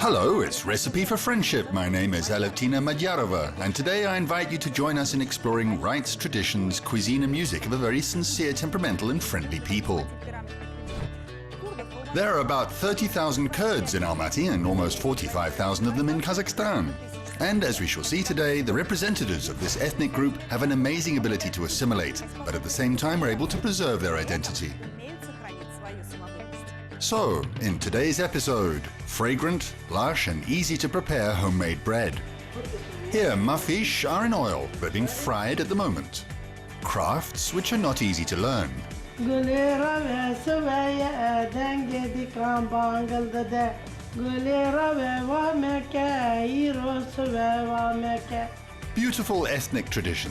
Hello, it's Recipe for Friendship. My name is Alevtina Magyarova, and today I invite you to join us in exploring rites, traditions, cuisine and music of a very sincere, temperamental and friendly people. There are about 30,000 Kurds in Almaty and almost 45,000 of them in Kazakhstan. And as we shall see today, the representatives of this ethnic group have an amazing ability to assimilate, but at the same time are able to preserve their identity. So, in today's episode, fragrant, lush and easy to prepare homemade bread. Here, muffish are in oil, but being fried at the moment. Crafts which are not easy to learn. Beautiful ethnic tradition.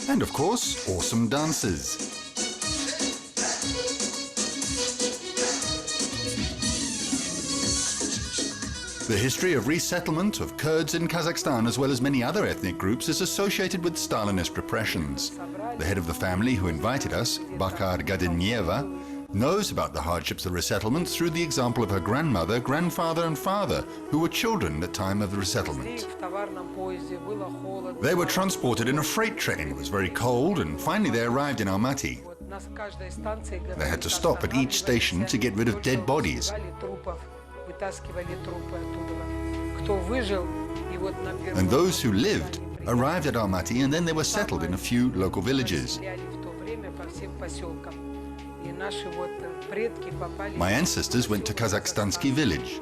And of course, awesome dances. The history of resettlement of Kurds in Kazakhstan, as well as many other ethnic groups, is associated with Stalinist repressions. The head of the family who invited us, Bakhar Gadenieva, knows about the hardships of resettlement through the example of her grandmother, grandfather and father, who were children at the time of the resettlement. They were transported in a freight train. It was very cold, and finally they arrived in Almaty. They had to stop at each station to get rid of dead bodies. And those who lived arrived at Almaty, and then they were settled in a few local villages. My ancestors went to Kazakhstanski village.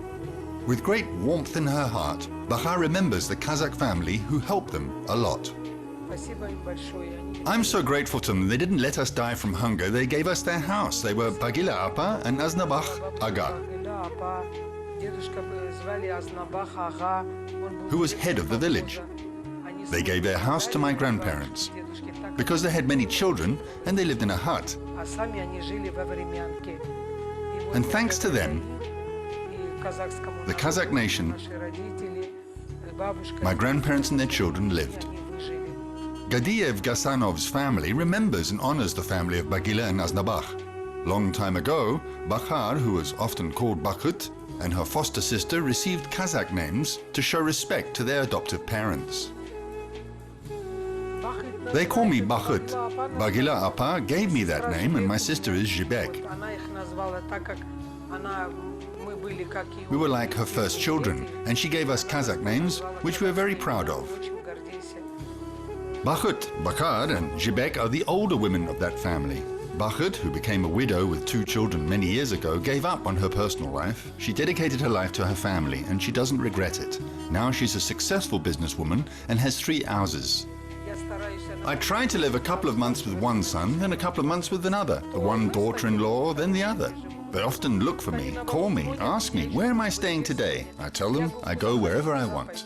With great warmth in her heart, Bakhar remembers the Kazakh family who helped them a lot. I'm so grateful to them. They didn't let us die from hunger. They gave us their house. They were Bagila Apa and Aznabakh Aga, who was head of the village. They gave their house to my grandparents because they had many children and they lived in a hut. And thanks to them, the Kazakh nation, my grandparents and their children lived. Gadiev Gasanov's family remembers and honors the family of Bagila and Aznabakh. Long time ago, Bakhar, who was often called Bakhut, and her foster sister received Kazakh names to show respect to their adoptive parents. They call me Bakhut. Bagila Apa gave me that name, and my sister is Jibek. We were like her first children, and she gave us Kazakh names, which we are very proud of. Bakhut, Bakhar and Jibek are the older women of that family. Bakhut, who became a widow with 2 children many years ago, gave up on her personal life. She dedicated her life to her family, and she doesn't regret it. Now she's a successful businesswoman and has 3 houses. I try to live a couple of months with one son, then a couple of months with another, the one daughter-in-law, then the other. They often look for me, call me, ask me, where am I staying today? I tell them I go wherever I want.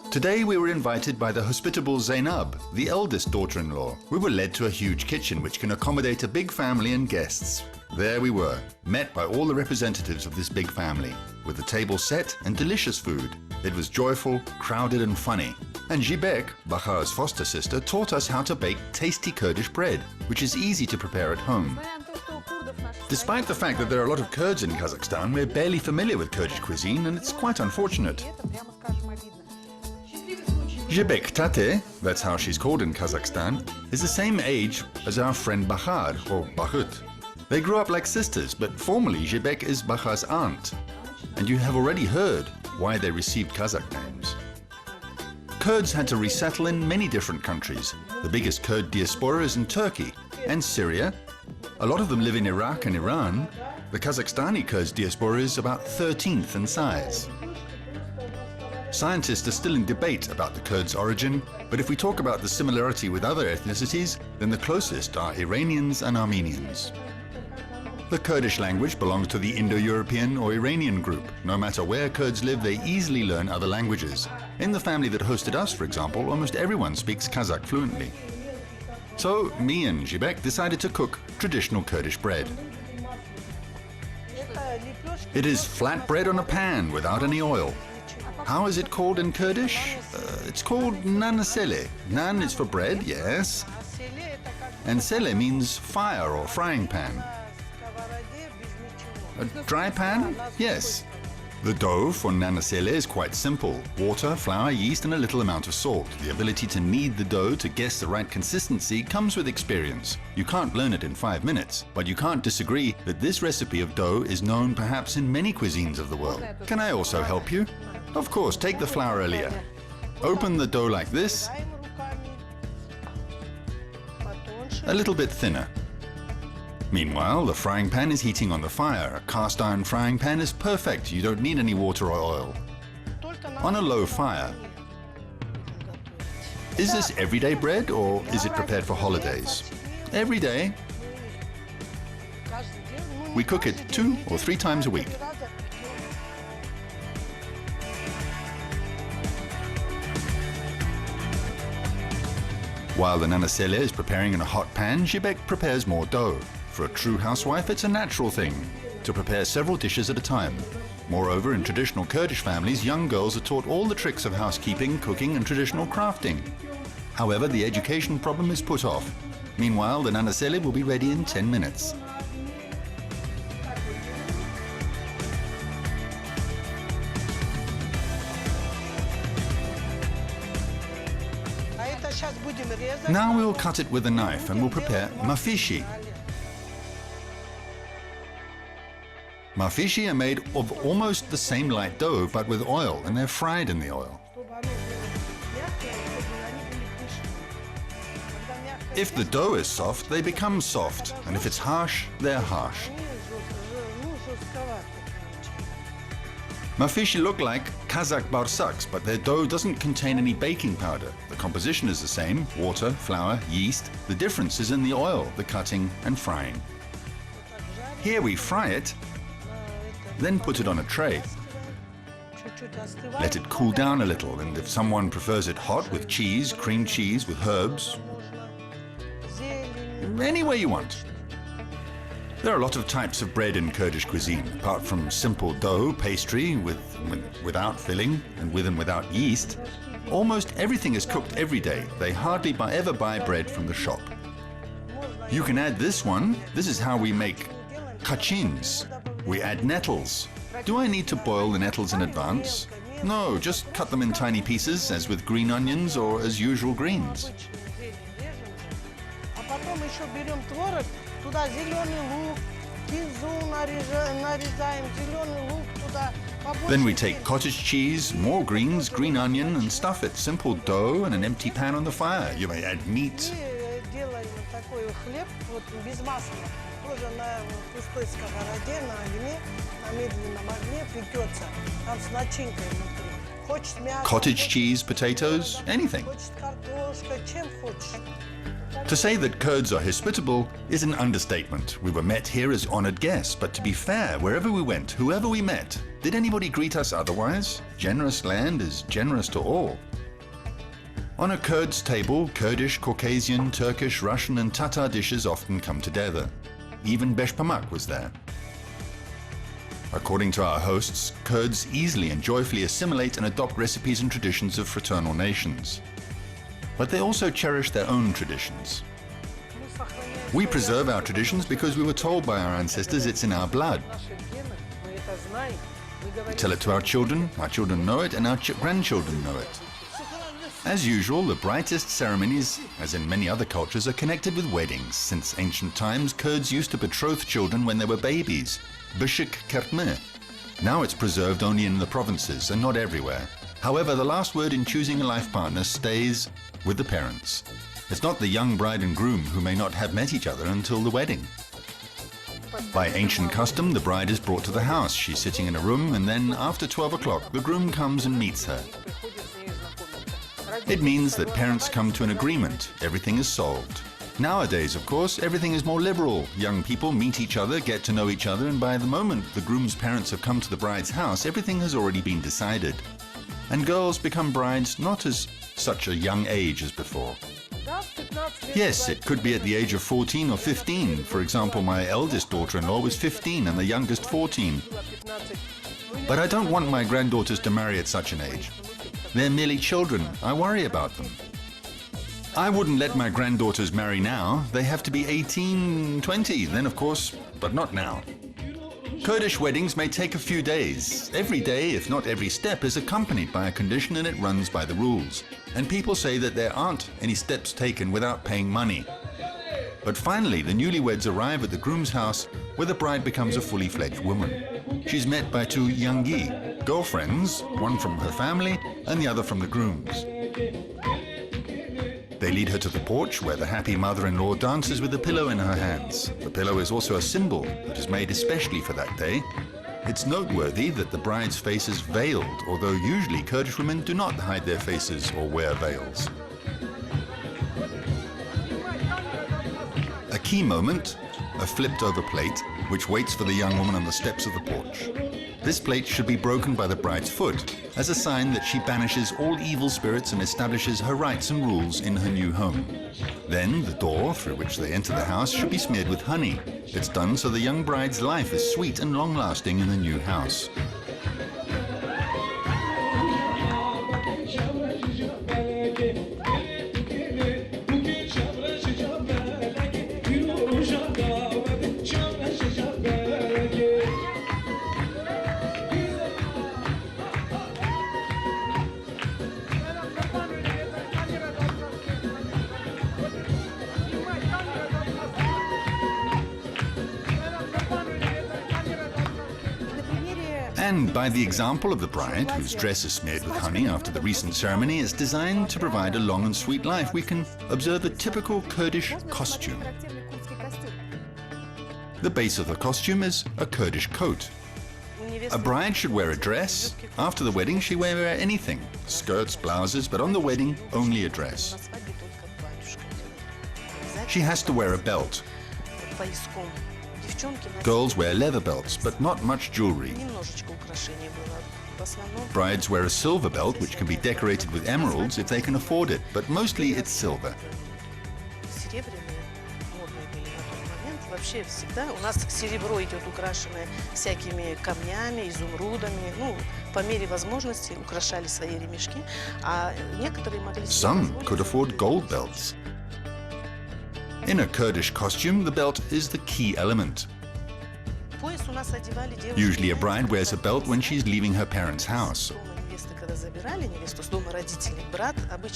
Today we were invited by the hospitable Zainab, the eldest daughter-in-law. We were led to a huge kitchen which can accommodate a big family and guests. There we were, met by all the representatives of this big family, with the table set and delicious food. It was joyful, crowded and funny. And Jibek, Bakhar's foster sister, taught us how to bake tasty Kurdish bread, which is easy to prepare at home. Despite the fact that there are a lot of Kurds in Kazakhstan, we're barely familiar with Kurdish cuisine, and it's quite unfortunate. Jibek Tate, that's how she's called in Kazakhstan, is the same age as our friend Bakhar, or Bakhut. They grew up like sisters, but formally Jibek is Bakhar's aunt. And you have already heard why they received Kazakh names. Kurds had to resettle in many different countries. The biggest Kurd diaspora is in Turkey and Syria. A lot of them live in Iraq and Iran. The Kazakhstani Kurds diaspora is about 13th in size. Scientists are still in debate about the Kurds' origin, but if we talk about the similarity with other ethnicities, then the closest are Iranians and Armenians. The Kurdish language belongs to the Indo-European or Iranian group. No matter where Kurds live, they easily learn other languages. In the family that hosted us, for example, almost everyone speaks Kazakh fluently. So, me and Jibek decided to cook traditional Kurdish bread. It is flat bread on a pan without any oil. How is it called in Kurdish? It's called nanasele. Nan is for bread, yes. And sele means fire or frying pan. A dry pan? Yes. The dough for nanasele is quite simple. Water, flour, yeast and a little amount of salt. The ability to knead the dough to guess the right consistency comes with experience. You can't learn it in 5 minutes, but you can't disagree that this recipe of dough is known perhaps in many cuisines of the world. Can I also help you? Of course, take the flour earlier. Open the dough like this, a little bit thinner. Meanwhile, the frying pan is heating on the fire. A cast iron frying pan is perfect. You don't need any water or oil. On a low fire. Is this everyday bread or is it prepared for holidays? Every day. We cook it 2 or 3 times a week. While the nanasele is preparing in a hot pan, Jibek prepares more dough. For a true housewife, it's a natural thing to prepare several dishes at a time. Moreover, in traditional Kurdish families, young girls are taught all the tricks of housekeeping, cooking and traditional crafting. However, the education problem is put off. Meanwhile, the nanasele will be ready in 10 minutes. Now we'll cut it with a knife and we'll prepare mafishi. Mafishi are made of almost the same light dough but with oil, and they're fried in the oil. If the dough is soft, they become soft, and if it's harsh, they're harsh. Mafishi look like Kazakh barsaks, but their dough doesn't contain any baking powder. The composition is the same: water, flour, yeast. The difference is in the oil, the cutting and frying. Here we fry it, then put it on a tray. Let it cool down a little, and if someone prefers it hot with cheese, cream cheese with herbs, any way you want. There are a lot of types of bread in Kurdish cuisine. Apart from simple dough, pastry without filling and with and without yeast, almost everything is cooked every day. They hardly ever buy bread from the shop. You can add this one. This is how we make kachins. We add nettles. Do I need to boil the nettles in advance? No, just cut them in tiny pieces, as with green onions or as usual greens. Then we take cottage cheese, more greens, green onion, and stuff it. Simple dough and an empty pan on the fire. You may add meat. Cottage cheese, potatoes, anything. To say that Kurds are hospitable is an understatement. We were met here as honored guests, but to be fair, wherever we went, whoever we met, did anybody greet us otherwise? Generous land is generous to all. On a Kurds table, Kurdish, Caucasian, Turkish, Russian and Tatar dishes often come together. Even beshpamak was there. According to our hosts, Kurds easily and joyfully assimilate and adopt recipes and traditions of fraternal nations. But they also cherish their own traditions. We preserve our traditions because we were told by our ancestors it's in our blood. We tell it to our children know it, and our grandchildren know it. As usual, the brightest ceremonies, as in many other cultures, are connected with weddings. Since ancient times, Kurds used to betroth children when they were babies. Bishik kertme. Now it's preserved only in the provinces and not everywhere. However, the last word in choosing a life partner stays with the parents. It's not the young bride and groom who may not have met each other until the wedding. By ancient custom, the bride is brought to the house. She's sitting in a room, and then after 12 o'clock, the groom comes and meets her. It means that parents come to an agreement. Everything is solved. Nowadays, of course, everything is more liberal. Young people meet each other, get to know each other, and by the moment the groom's parents have come to the bride's house, everything has already been decided. And girls become brides not as such a young age as before. Yes, it could be at the age of 14 or 15. For example, my eldest daughter-in-law was 15 and the youngest 14. But I don't want my granddaughters to marry at such an age. They're merely children. I worry about them. I wouldn't let my granddaughters marry now. They have to be 18, 20, then of course, but not now. Kurdish weddings may take a few days. Every day, if not every step, is accompanied by a condition and it runs by the rules. And people say that there aren't any steps taken without paying money. But finally, the newlyweds arrive at the groom's house where the bride becomes a fully fledged woman. She's met by two yangi, girlfriends, one from her family and the other from the groom's. They lead her to the porch where the happy mother-in-law dances with a pillow in her hands. The pillow is also a symbol that is made especially for that day. It's noteworthy that the bride's face is veiled, although usually Kurdish women do not hide their faces or wear veils. A key moment, a flipped over plate, which waits for the young woman on the steps of the porch. This plate should be broken by the bride's foot, as a sign that she banishes all evil spirits and establishes her rights and rules in her new home. Then, the door through which they enter the house should be smeared with honey. It's done so the young bride's life is sweet and long-lasting in the new house. And by the example of the bride, whose dress is smeared with honey after the recent ceremony, is designed to provide a long and sweet life, we can observe a typical Kurdish costume. The base of the costume is a Kurdish coat. A bride should wear a dress. After the wedding, she may wear anything, skirts, blouses, but on the wedding, only a dress. She has to wear a belt. Girls wear leather belts, but not much jewelry. Brides wear a silver belt, which can be decorated with emeralds if they can afford it, but mostly it's silver. Вообще всегда у нас серебро идет украшенное всякими камнями, изумрудами. Ну, по мере возможности украшали свои ремешки, а некоторые могли... Some could afford gold belts. In a Kurdish costume, the belt is the key element. Usually a bride wears a belt when she's leaving her parents' house.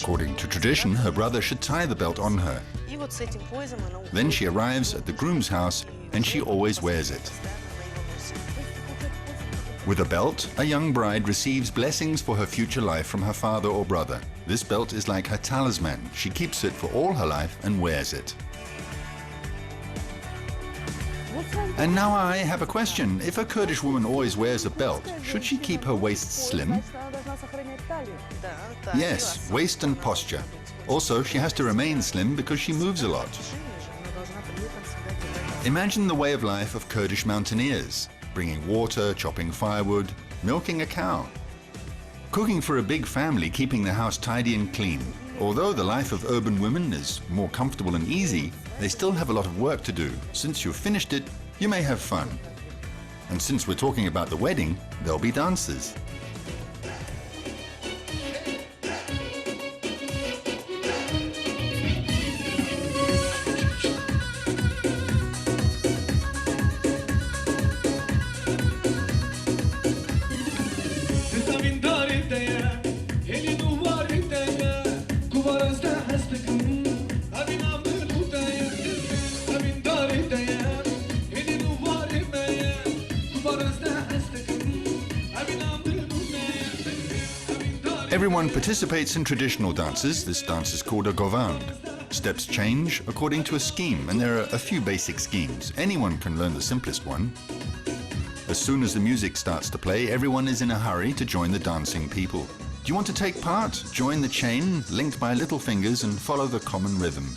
According to tradition, her brother should tie the belt on her. Then she arrives at the groom's house and she always wears it. With a belt, a young bride receives blessings for her future life from her father or brother. This belt is like her talisman. She keeps it for all her life and wears it. And now I have a question. If a Kurdish woman always wears a belt, should she keep her waist slim? Yes, waist and posture. Also, she has to remain slim because she moves a lot. Imagine the way of life of Kurdish mountaineers, bringing water, chopping firewood, milking a cow. Cooking for a big family, keeping the house tidy and clean. Although the life of urban women is more comfortable and easy, they still have a lot of work to do. Since you've finished it, you may have fun. And since we're talking about the wedding, there'll be dances. Everyone participates in traditional dances. This dance is called a govand. Steps change according to a scheme, and there are a few basic schemes. Anyone can learn the simplest one. As soon as the music starts to play, everyone is in a hurry to join the dancing people. Do you want to take part? Join the chain, linked by little fingers, and follow the common rhythm.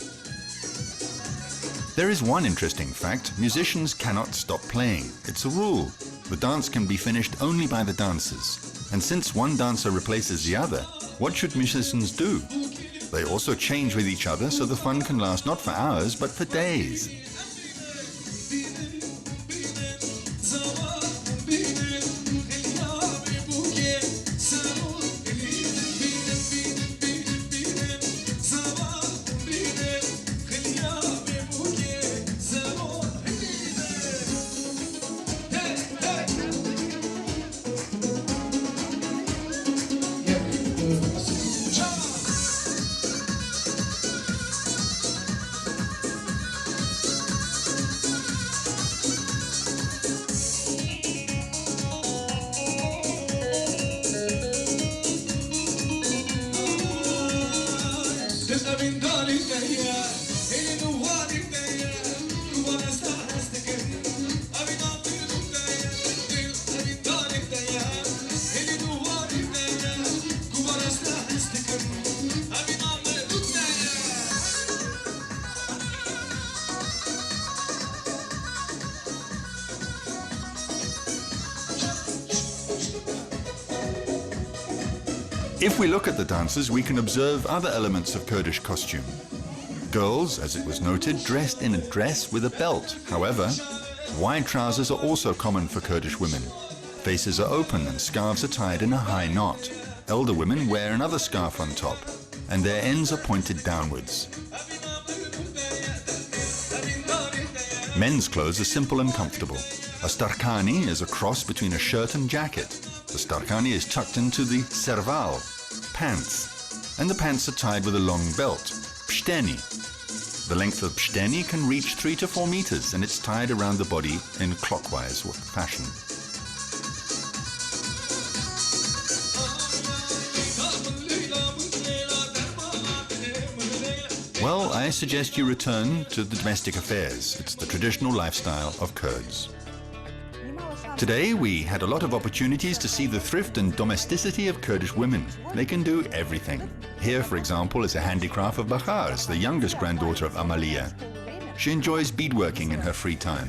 There is one interesting fact. Musicians cannot stop playing. It's a rule. The dance can be finished only by the dancers. And since one dancer replaces the other, what should musicians do? They also change with each other so the fun can last not for hours, but for days. If we look at the dances, we can observe other elements of Kurdish costume. Girls, as it was noted, dressed in a dress with a belt. However, wide trousers are also common for Kurdish women. Faces are open and scarves are tied in a high knot. Elder women wear another scarf on top, and their ends are pointed downwards. Men's clothes are simple and comfortable. A starkani is a cross between a shirt and jacket. The starkani is tucked into the serval, pants, and the pants are tied with a long belt, pshteni. The length of pshteni can reach 3 to 4 meters, and it's tied around the body in clockwise fashion. Well, I suggest you return to the domestic affairs. It's the traditional lifestyle of Kurds. Today, we had a lot of opportunities to see the thrift and domesticity of Kurdish women. They can do everything. Here, for example, is a handicraft of Bahars, the youngest granddaughter of Amalia. She enjoys beadworking in her free time.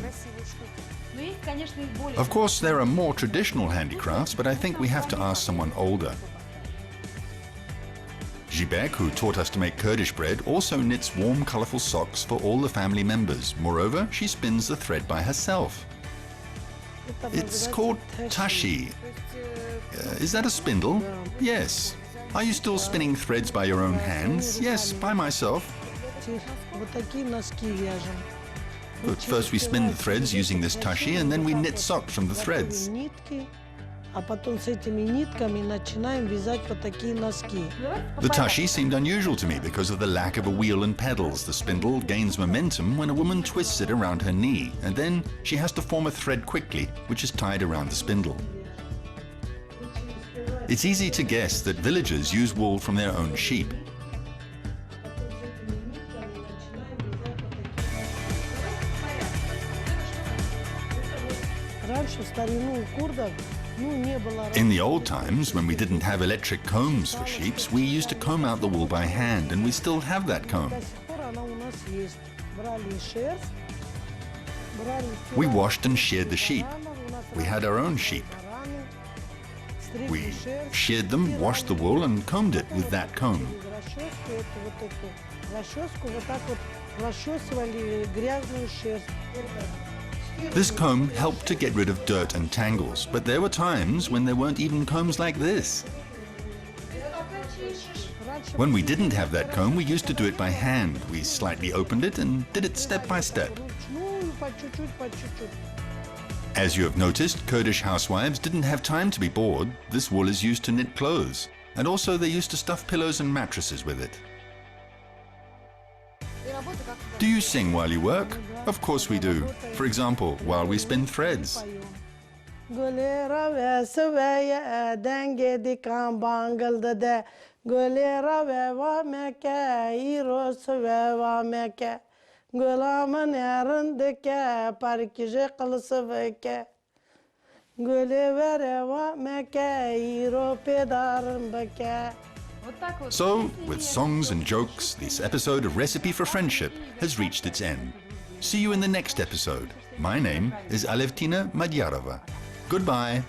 Of course, there are more traditional handicrafts, but I think we have to ask someone older. Jibek, who taught us to make Kurdish bread, also knits warm, colorful socks for all the family members. Moreover, she spins the thread by herself. It's called tashi. Is that a spindle? Yes. Are you still spinning threads by your own hands? Yes, by myself. But first we spin the threads using this tashi, and then we knit socks from the threads. The tashi seemed unusual to me because of the lack of a wheel and pedals. The spindle gains momentum when a woman twists it around her knee, and then she has to form a thread quickly, which is tied around the spindle. It's easy to guess that villagers use wool from their own sheep. In the old times, when we didn't have electric combs for sheep, we used to comb out the wool by hand, and we still have that comb. We washed and sheared the sheep. We had our own sheep. We sheared them, washed the wool, and combed it with that comb. This comb helped to get rid of dirt and tangles, but there were times when there weren't even combs like this. When we didn't have that comb, we used to do it by hand. We slightly opened it and did it step by step. As you have noticed, Kurdish housewives didn't have time to be bored. This wool is used to knit clothes, and also they used to stuff pillows and mattresses with it. Do you sing while you work? Of course we do. For example, while we spin threads. So, with songs and jokes, this episode of Recipe for Friendship has reached its end. See you in the next episode. My name is Alevtina Madyarova. Goodbye.